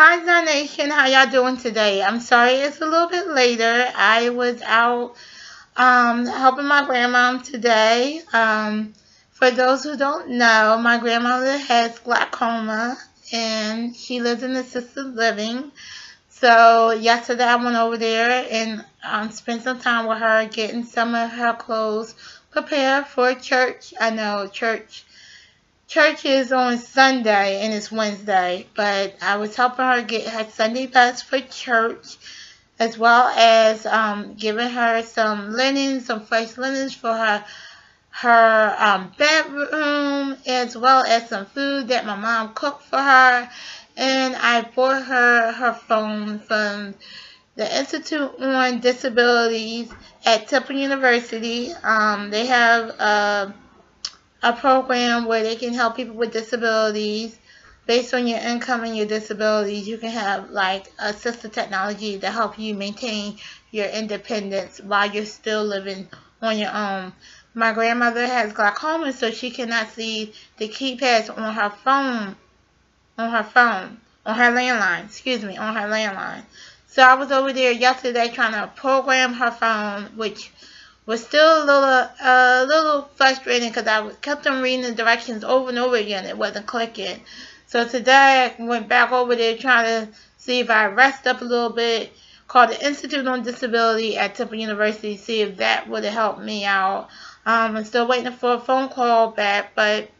Hi, Zion Nation. How y'all doing today? I'm sorry it's a little bit later. I was out helping my grandma today. For those who don't know, my grandmother has glaucoma and she lives in assisted living. So yesterday I went over there and spent some time with her, getting some of her clothes prepared for church. I know church is on Sunday and it's Wednesday, but I was helping her get her Sunday best for church, as well as giving her some linens, some fresh linens for her bedroom, as well as some food that my mom cooked for her. And I bought her phone from the Institute on Disabilities at Temple University. They have a program where they can help people with disabilities based on your income and your disabilities. You can have like assistive technology to help you maintain your independence while you're still living on your own. My grandmother has glaucoma, so she cannot see the keypads on her phone, on her landline, on her landline. So I was over there yesterday trying to program her phone, which was still a little frustrating because I kept on reading the directions over and over again. It wasn't clicking. So today I went back over there trying to see if I rest up a little bit. Called the Institute on Disability at Temple University, see if that would have helped me out. I'm still waiting for a phone call back, but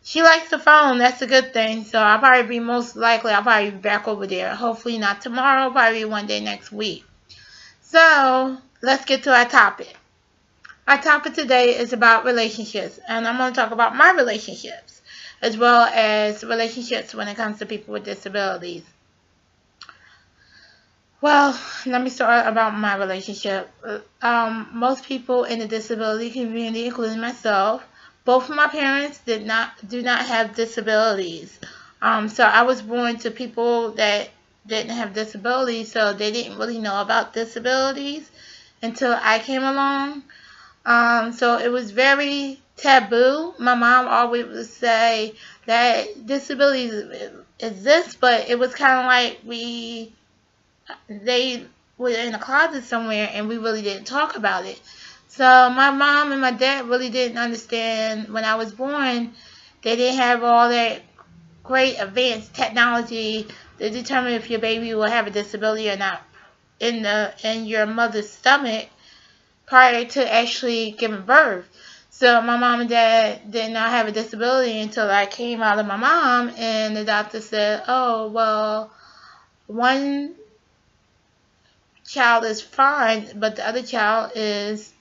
she likes the phone. That's a good thing. So I'll probably be back over there. Hopefully not tomorrow, probably one day next week. So let's get to our topic. Our topic today is about relationships, and I'm going to talk about my relationships, as well as relationships when it comes to people with disabilities. Well, let me start about my relationship. Most people in the disability community, including myself, both of my parents do not have disabilities. So I was born to people that didn't have disabilities, so they didn't really know about disabilities until I came along. So it was very taboo. My mom always would say that disabilities exist, but it was kind of like they were in a closet somewhere and we really didn't talk about it. So my mom and my dad really didn't understand when I was born. They didn't have all that great advanced technology to determine if your baby will have a disability or not in your mother's stomach prior to actually giving birth. So my mom and dad did not have a disability until I came out of my mom, and the doctor said, oh, well, one child is fine, but the other child is,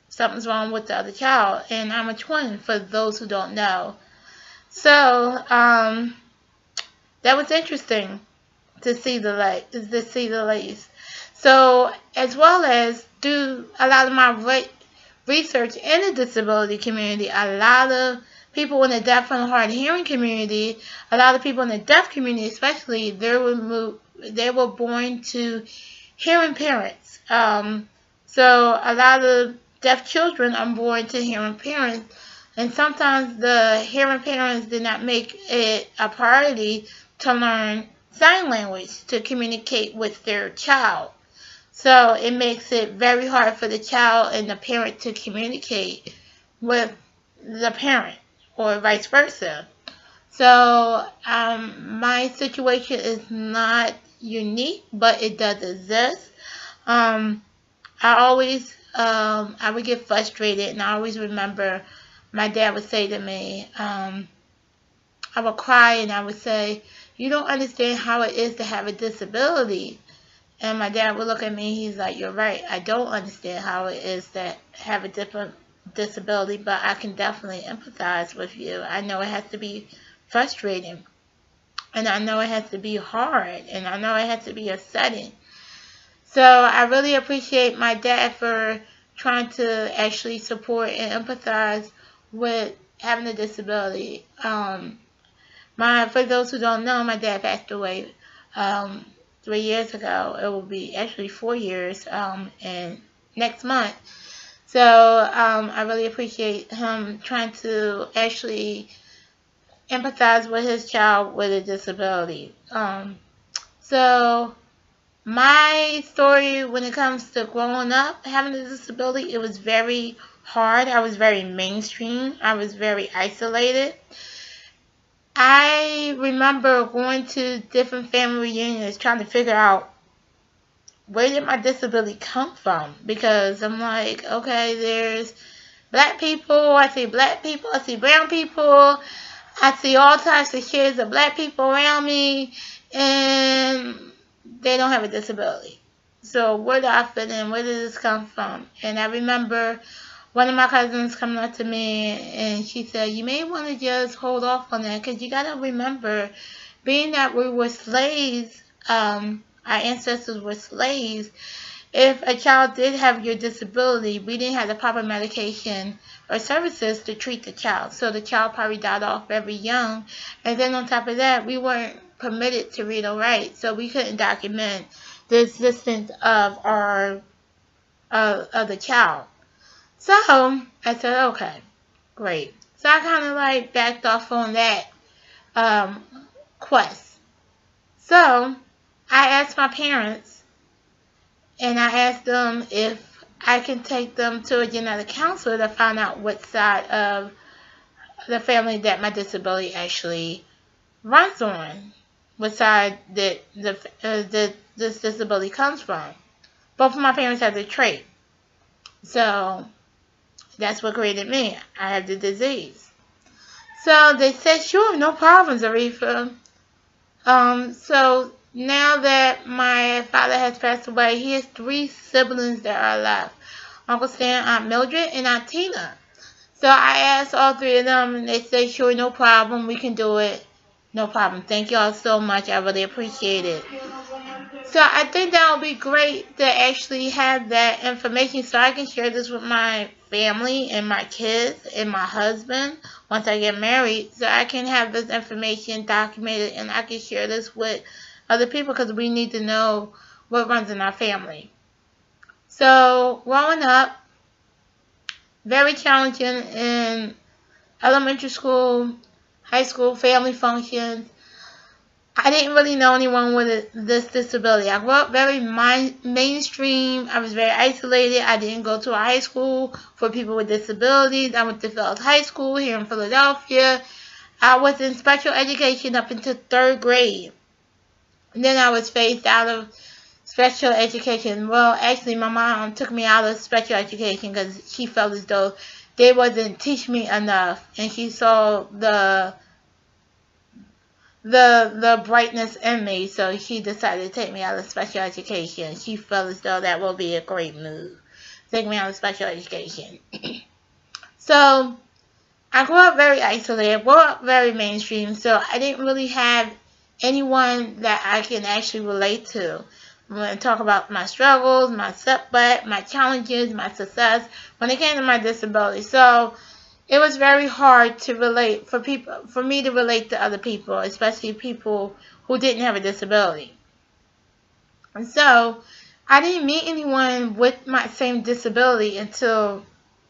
something's wrong with the other child. And I'm a twin, for those who don't know. So that was interesting to see the lace. So as well as do a lot of my research in the disability community, a lot of people in the deaf and hard hearing community, a lot of people in the deaf community especially, they were born to hearing parents. So a lot of deaf children are born to hearing parents, and sometimes the hearing parents did not make it a priority to learn sign language to communicate with their child. So it makes it very hard for the child and the parent to communicate with the parent, or vice versa. So my situation is not unique, but it does exist. I would get frustrated, and I always remember my dad would say to me, I would cry and I would say, you don't understand how it is to have a disability. And my dad would look at me, he's like, you're right, I don't understand how it is to have a different disability, but I can definitely empathize with you. I know it has to be frustrating, and I know it has to be hard, and I know it has to be upsetting. So I really appreciate my dad for trying to actually support and empathize with having a disability. For those who don't know, my dad passed away 3 years ago. It will be actually 4 years in next month. So I really appreciate him trying to actually empathize with his child with a disability. So my story when it comes to growing up, having a disability, it was very hard. I was very mainstream. I was very isolated. I remember going to different family reunions trying to figure out where did my disability come from? Because I'm like, okay, there's black people, I see brown people, I see all types of kids of black people around me, and they don't have a disability. So where do I fit in? Where did this come from? And I remember one of my cousins coming up to me and she said, you may want to just hold off on that because you got to remember, being that we were slaves, our ancestors were slaves, if a child did have your disability, we didn't have the proper medication or services to treat the child. So the child probably died off very young. And then on top of that, we weren't permitted to read or write. So we couldn't document the existence of the child. So I said, okay, great. So I kind of like backed off on that quest. So I asked my parents, and I asked them if I can take them to a genetic counselor to find out what side of the family that my disability actually runs on, what side that this disability comes from. Both of my parents have the trait. So that's what created me. I have the disease. So they said, sure, no problems, Aretha. So now that my father has passed away, he has 3 siblings that are alive. Uncle Stan, Aunt Mildred, and Aunt Tina. So I asked all 3 of them, and they said, sure, no problem, we can do it. No problem. Thank y'all so much. I really appreciate it. So I think that would be great to actually have that information so I can share this with my family and my kids and my husband once I get married, so I can have this information documented and I can share this with other people because we need to know what runs in our family. So growing up, very challenging in elementary school, high school, family functions. I didn't really know anyone with this disability. I grew up very mainstream. I was very isolated. I didn't go to a high school for people with disabilities. I went to Phillips High School here in Philadelphia. I was in special education up until 3rd grade. And then I was phased out of special education. Well, actually, my mom took me out of special education because she felt as though they wasn't teaching me enough. And she saw the brightness in me, so she decided to take me out of special education. She felt as though that would be a great move. Take me out of special education. So I grew up very isolated, grew up very mainstream, so I didn't really have anyone that I can actually relate to. I'm going to talk about my struggles, my setback, my challenges, my success when it came to my disability. So it was very hard to relate for me to relate to other people, especially people who didn't have a disability. And so I didn't meet anyone with my same disability until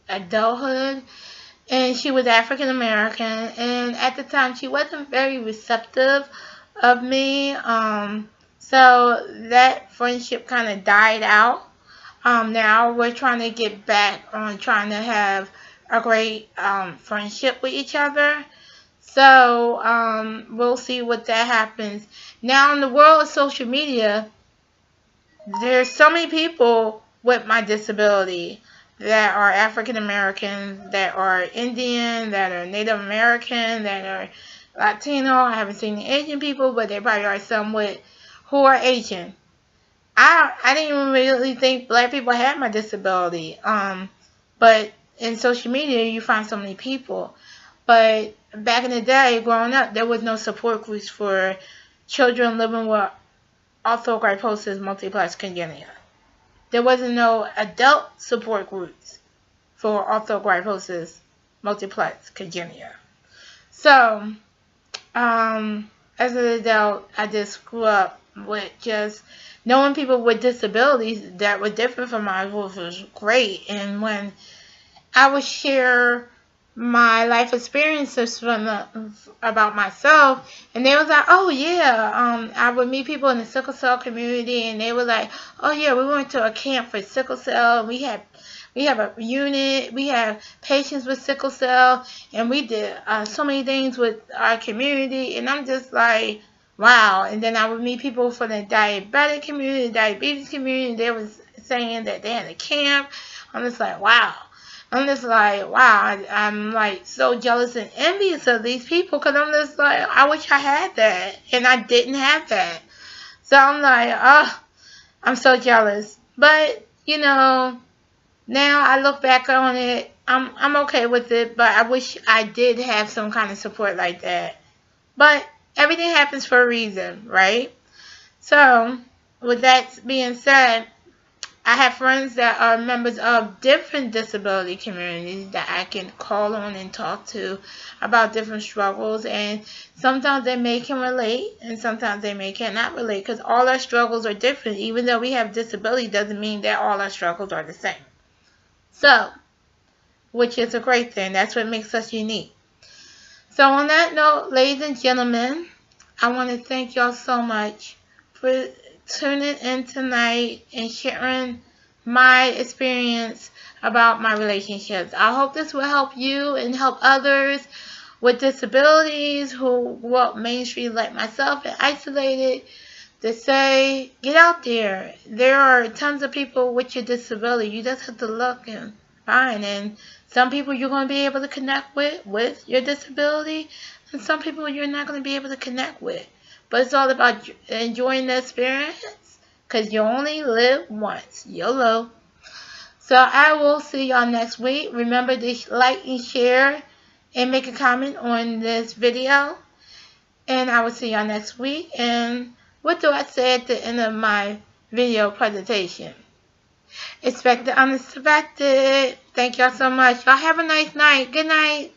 adulthood. And she was African American, and at the time she wasn't very receptive of me. So that friendship kind of died out. Now we're trying to get back on trying to have a great friendship with each other. So we'll see what that happens. Now in the world of social media, there's so many people with my disability that are African American, that are Indian, that are Native American, that are Latino. I haven't seen the Asian people, but there probably are some who are Asian. I didn't even really think black people had my disability. But in social media, you find so many people. But back in the day, growing up, there was no support groups for children living with arthrogryposis multiplex congenital. There wasn't no adult support groups for arthrogryposis multiplex congenital. So, as an adult, I just grew up with just knowing people with disabilities that were different from mine was great. And when I would share my life experiences about myself, and they was like, oh yeah, I would meet people in the sickle cell community, and they were like, oh yeah, we went to a camp for sickle cell, and we have a unit, we have patients with sickle cell, and we did so many things with our community, and I'm just like, wow. And then I would meet people from the diabetic community, diabetes community, they was saying that they had a camp. I'm just like, wow. I'm just like, wow, I'm like so jealous and envious of these people, because I'm just like, I wish I had that, and I didn't have that. So I'm like, oh, I'm so jealous. But, you know, now I look back on it, I'm okay with it, but I wish I did have some kind of support like that. But everything happens for a reason, right? So, with that being said, I have friends that are members of different disability communities that I can call on and talk to about different struggles, and sometimes they may can relate and sometimes they may cannot relate, because all our struggles are different. Even though we have disability doesn't mean that all our struggles are the same. So, which is a great thing. That's what makes us unique. So on that note, ladies and gentlemen, I want to thank y'all so much for tuning in tonight and sharing my experience about my relationships. I hope this will help you and help others with disabilities who grew up mainstream like myself and isolated, to say, get out there. There are tons of people with your disability. You just have to look and find. And some people you're going to be able to connect with your disability, and some people you're not going to be able to connect with. But it's all about enjoying the experience, because you only live once. YOLO. So I will see y'all next week. Remember to like and share and make a comment on this video. And I will see y'all next week. And what do I say at the end of my video presentation? Expect the unexpected. Thank y'all so much. Y'all have a nice night. Good night.